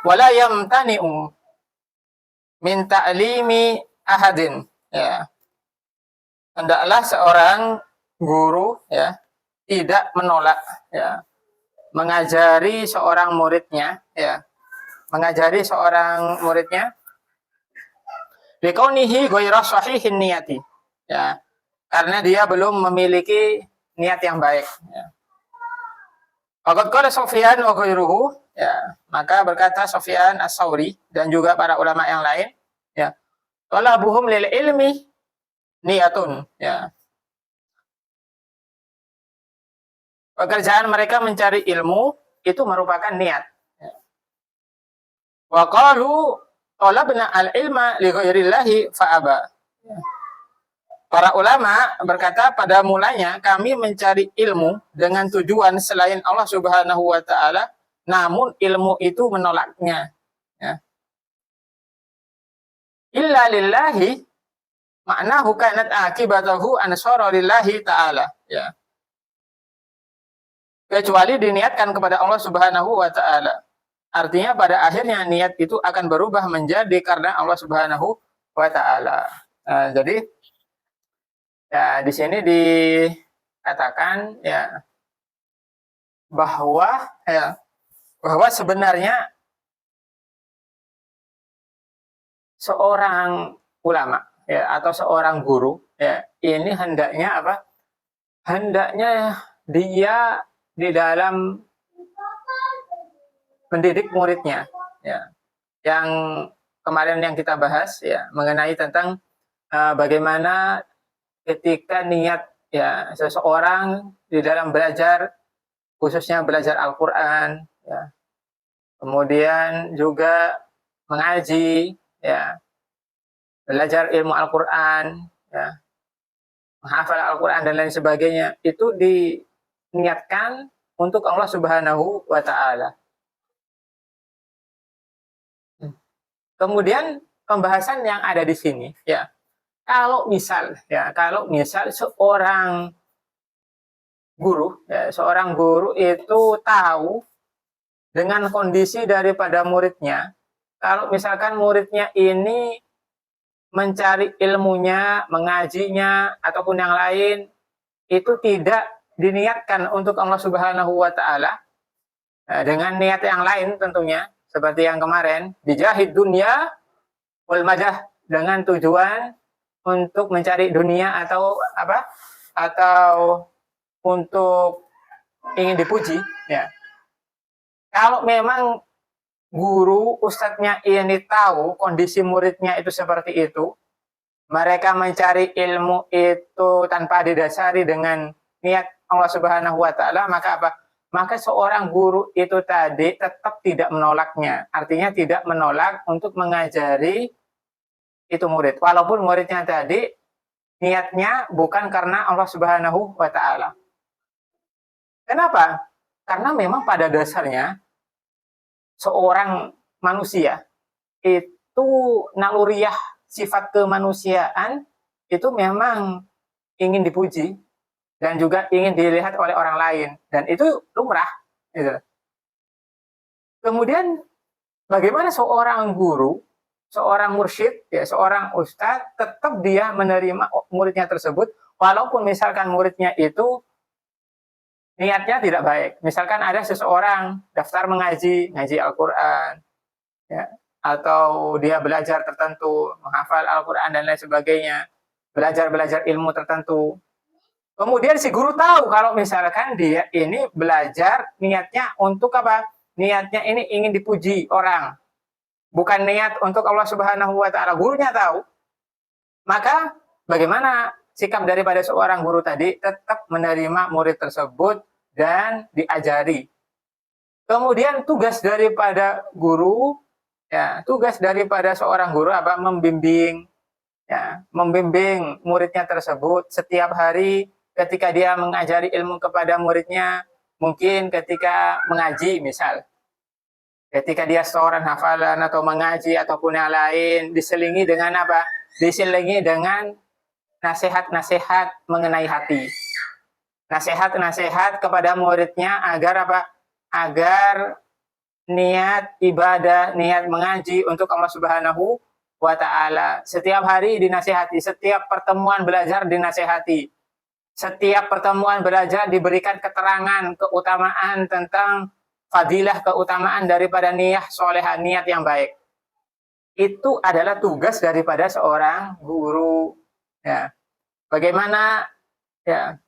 wala yamtani'u min ta'limi ahadin, ya. Hendaklah seorang guru, ya, tidak menolak, ya, mengajari seorang muridnya, ya, mengajari seorang muridnya bikaunihi ghairu sahihin niyati, ya, karena dia belum memiliki niat yang baik, ya. Faqad qala Sufyan wa ghairuhu, ya, maka berkata Sufyan Ats-Tsauri dan juga para ulama yang lain, ya, talabuhum lil ilmi niyatun, ya. Pekerjaan mereka mencari ilmu itu merupakan niat. Ya. Wa qalu talabna al-ilma li ghairillahi fa'aba. Ya. Para ulama berkata pada mulanya kami mencari ilmu dengan tujuan selain Allah Subhanahu wa taala, namun ilmu itu menolaknya. Ya. Illa lillahi ma'nahu kanat akibatahu ansara lillahi taala, ya. Kecuali diniatkan kepada Allah Subhanahu wa taala. Artinya pada akhirnya niat itu akan berubah menjadi karena Allah Subhanahu wa taala. Jadi ya di sini dikatakan, ya, bahwa sebenarnya seorang ulama, ya, atau seorang guru, ya, ini hendaknya apa? Hendaknya dia di dalam mendidik muridnya, ya. Yang kemarin yang kita bahas, ya, mengenai tentang bagaimana ketika niat, ya, seseorang di dalam belajar, khususnya belajar Al-Quran, ya, kemudian juga mengaji, ya, belajar ilmu Al-Quran, ya, menghafal Al-Quran dan lain sebagainya, itu diniatkan untuk Allah Subhanahu wa taala. Kemudian pembahasan yang ada di sini, ya, kalau misal seorang guru, ya, seorang guru itu tahu dengan kondisi daripada muridnya, kalau misalkan muridnya ini mencari ilmunya, mengajinya, ataupun yang lain, itu tidak diniatkan untuk Allah Subhanahu wa taala, dengan niat yang lain tentunya, seperti yang kemarin, bijahid dunya wal madah, dengan tujuan untuk mencari dunia atau apa? Atau untuk ingin dipuji, ya. Kalau memang guru, ustadznya ini tahu kondisi muridnya itu seperti itu, mereka mencari ilmu itu tanpa didasari dengan niat Allah Subhanahu wa taala, maka apa? Maka seorang guru itu tadi tetap tidak menolaknya. Artinya tidak menolak untuk mengajari itu murid. Walaupun muridnya tadi niatnya bukan karena Allah Subhanahu wa taala. Kenapa? Karena memang pada dasarnya seorang manusia itu naluriah sifat kemanusiaan itu memang ingin dipuji dan juga ingin dilihat oleh orang lain, dan itu lumrah, gitu. Kemudian bagaimana seorang guru, seorang mursyid, ya, seorang ustadz tetap dia menerima muridnya tersebut walaupun misalkan muridnya itu niatnya tidak baik. Misalkan ada seseorang daftar ngaji Al-Quran, ya, atau dia belajar tertentu, menghafal Al-Quran dan lain sebagainya, belajar ilmu tertentu. Kemudian si guru tahu kalau misalkan dia ini belajar niatnya untuk apa? Niatnya ini ingin dipuji orang, bukan niat untuk Allah Subhanahu wa taala. Gurunya tahu. Maka bagaimana sikap daripada seorang guru tadi? Tetap menerima murid tersebut dan diajari. Kemudian tugas daripada guru, ya, tugas daripada seorang guru apa? Membimbing, ya, membimbing muridnya tersebut setiap hari ketika dia mengajari ilmu kepada muridnya. Mungkin ketika mengaji, misal ketika dia setoran hafalan atau mengaji ataupun yang lain, diselingi dengan apa? Diselingi dengan nasihat-nasihat mengenai hati. Nasihat-nasihat kepada muridnya agar apa? Agar niat ibadah, niat mengaji untuk Allah Subhanahu wa Ta'ala. Setiap hari dinasihati, setiap pertemuan belajar dinasihati, setiap pertemuan belajar diberikan keterangan keutamaan tentang fadilah, keutamaan daripada niat solehah, niat yang baik. Itu adalah tugas daripada seorang guru. Ya. Bagaimana ya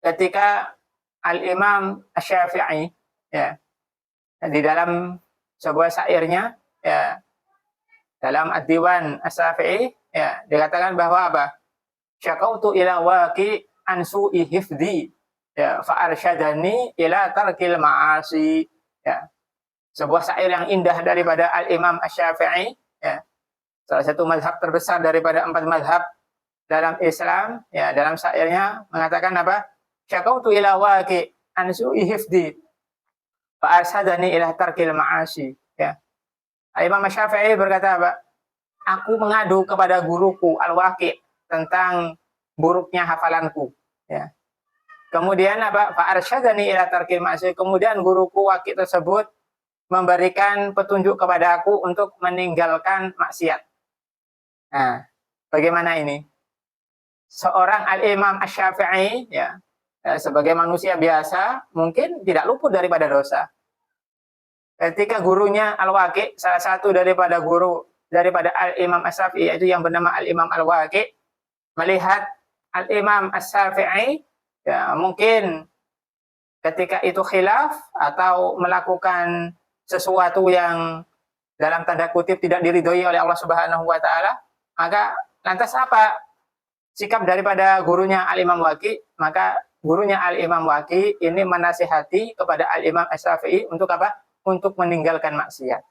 ketika Al-Imam Asy-Syafi'i ya di dalam sebuah syairnya ya dalam Ad-Diwan Asy-Syafi'i ya dikatakan bahwa apa? Syakautu ila waqi an su'i hifdzi ya fa arsyadani ila tarkil ma'asi ya. Sebuah syair yang indah daripada Al-Imam Asy-Syafi'i ya. Salah satu mazhab terbesar daripada 4 mazhab dalam Islam ya, dalam syairnya mengatakan apa? Syakautu ila waqi an su'i hifdzi fa arsyadani ila tarkil ma'asi ya. Al-Imam Asy-Syafi'i berkata apa? Aku mengadu kepada guruku Al-Waqi tentang buruknya hafalanku ya. Kemudian apa? Fa arsyadani ila tarkil ma'asi. Kemudian guruku Waqi tersebut memberikan petunjuk kepada aku untuk meninggalkan maksiat. Nah, bagaimana ini? Seorang Al-Imam Asy-Syafi'i ya, sebagai manusia biasa mungkin tidak luput daripada dosa. Ketika gurunya Al-Waqi, salah satu daripada guru daripada Al-Imam Asy-Syafi'i yaitu yang bernama Al-Imam Al-Waqi, melihat Al-Imam Asy-Syafi'i ya, mungkin ketika itu khilaf atau melakukan sesuatu yang dalam tanda kutip tidak diridhoi oleh Allah Subhanahu wa Ta'ala, maka lantas apa sikap daripada gurunya Al-Imam Waqi? Maka gurunya Al-Imam Waqi ini menasihati kepada Al-Imam Asy-Syafi'i untuk apa? Untuk meninggalkan maksiat.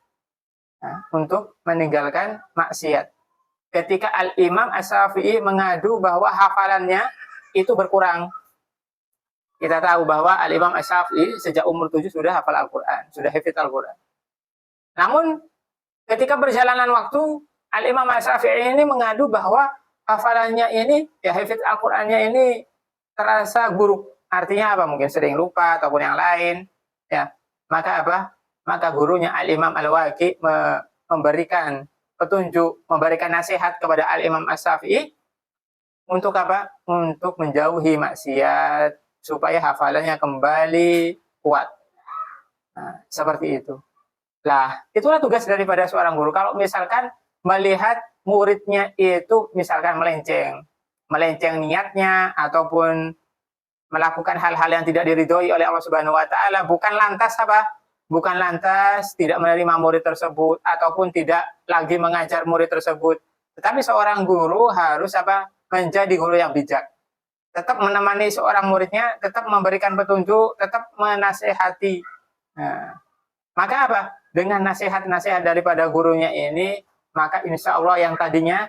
Nah, untuk meninggalkan maksiat. Ketika Al-Imam Asy-Syafi'i mengadu bahwa hafalannya itu berkurang. Kita tahu bahwa Al-Imam Asy-Syafi'i sejak umur 7 sudah hafal Al-Quran, sudah hafid Al-Quran. Namun ketika berjalanan waktu, Al-Imam Asy-Syafi'i ini mengadu bahwa hafalannya ini, ya hafid Al-Qurannya ini terasa buruk. Artinya apa? Mungkin sering lupa ataupun yang lain. Ya, maka apa? Maka gurunya Al-Imam Al-Waqi memberikan petunjuk, memberikan nasihat kepada Al-Imam Asy-Syafi'i untuk apa? Untuk menjauhi maksiat, supaya hafalannya kembali kuat. Nah, seperti itu. Lah, itulah tugas daripada seorang guru. Kalau misalkan melihat muridnya itu misalkan melenceng niatnya ataupun melakukan hal-hal yang tidak diridhoi oleh Allah Subhanahu wa Ta'ala, bukan lantas apa? Bukan lantas tidak menerima murid tersebut ataupun tidak lagi mengajar murid tersebut. Tetapi seorang guru harus apa? Menjadi guru yang bijak. Tetap menemani seorang muridnya, tetap memberikan petunjuk, tetap menasehati. Nah, maka apa? Dengan nasihat-nasihat daripada gurunya ini, maka insya Allah yang tadinya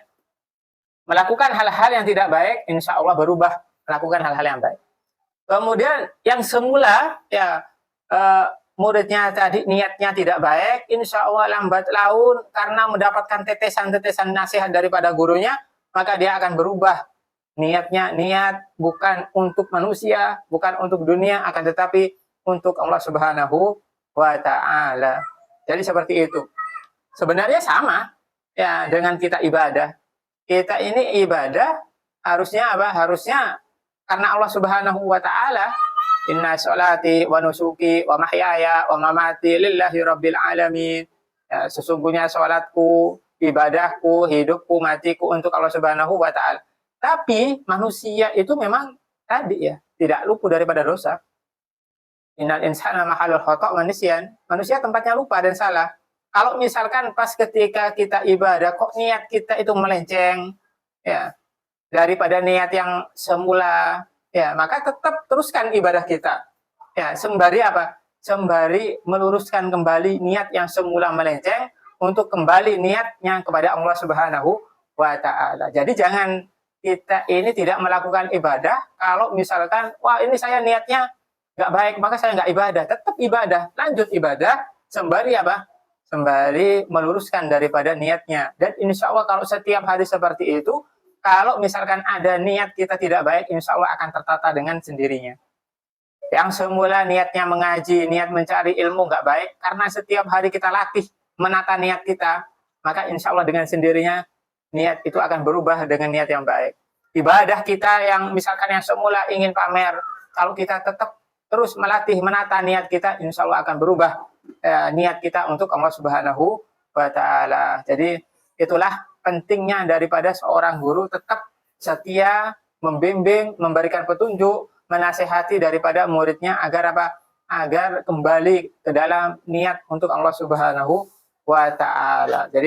melakukan hal-hal yang tidak baik, insya Allah berubah melakukan hal-hal yang baik. Kemudian yang semula ya muridnya tadi niatnya tidak baik, insya Allah lambat laun karena mendapatkan tetesan-tetesan nasihat daripada gurunya, maka dia akan berubah. Niatnya niat bukan untuk manusia, bukan untuk dunia, akan tetapi untuk Allah Subhanahu wa Ta'ala. Jadi seperti itu. Sebenarnya sama ya dengan kita ibadah. Kita ini ibadah harusnya apa? Harusnya karena Allah Subhanahu wa Ta'ala, inna sholati wa nusuki wa mahyaya wa mamati lillahi rabbil alamin. Ya, sesungguhnya sholatku, ibadahku, hidupku, matiku untuk Allah Subhanahu wa Ta'ala. Tapi manusia itu memang tadi ya tidak luput daripada dosa. Innal insana mahalul khata' wa nisyan. Manusia tempatnya lupa dan salah. Kalau misalkan pas ketika kita ibadah kok niat kita itu melenceng ya daripada niat yang semula ya, maka tetap teruskan ibadah kita. Ya, sembari apa? Sembari meluruskan kembali niat yang semula melenceng untuk kembali niatnya kepada Allah Subhanahu wa Ta'ala. Jadi jangan kita ini tidak melakukan ibadah kalau misalkan wah ini saya niatnya nggak baik maka saya nggak ibadah. Tetap ibadah, lanjut ibadah sembari apa? Sembari meluruskan daripada niatnya. Dan insya Allah kalau setiap hari seperti itu, kalau misalkan ada niat kita tidak baik, insya Allah akan tertata dengan sendirinya. Yang semula niatnya mengaji, niat mencari ilmu nggak baik, karena setiap hari kita latih menata niat kita, maka insya Allah dengan sendirinya niat itu akan berubah dengan niat yang baik. Ibadah kita yang misalkan yang semula ingin pamer, kalau kita tetap terus melatih menata niat kita, insya Allah akan berubah niat kita untuk Allah Subhanahu wa Ta'ala. Jadi itulah pentingnya daripada seorang guru tetap setia, membimbing, memberikan petunjuk, menasehati daripada muridnya agar apa? Agar kembali ke dalam niat untuk Allah Subhanahu wa Ta'ala. Jadi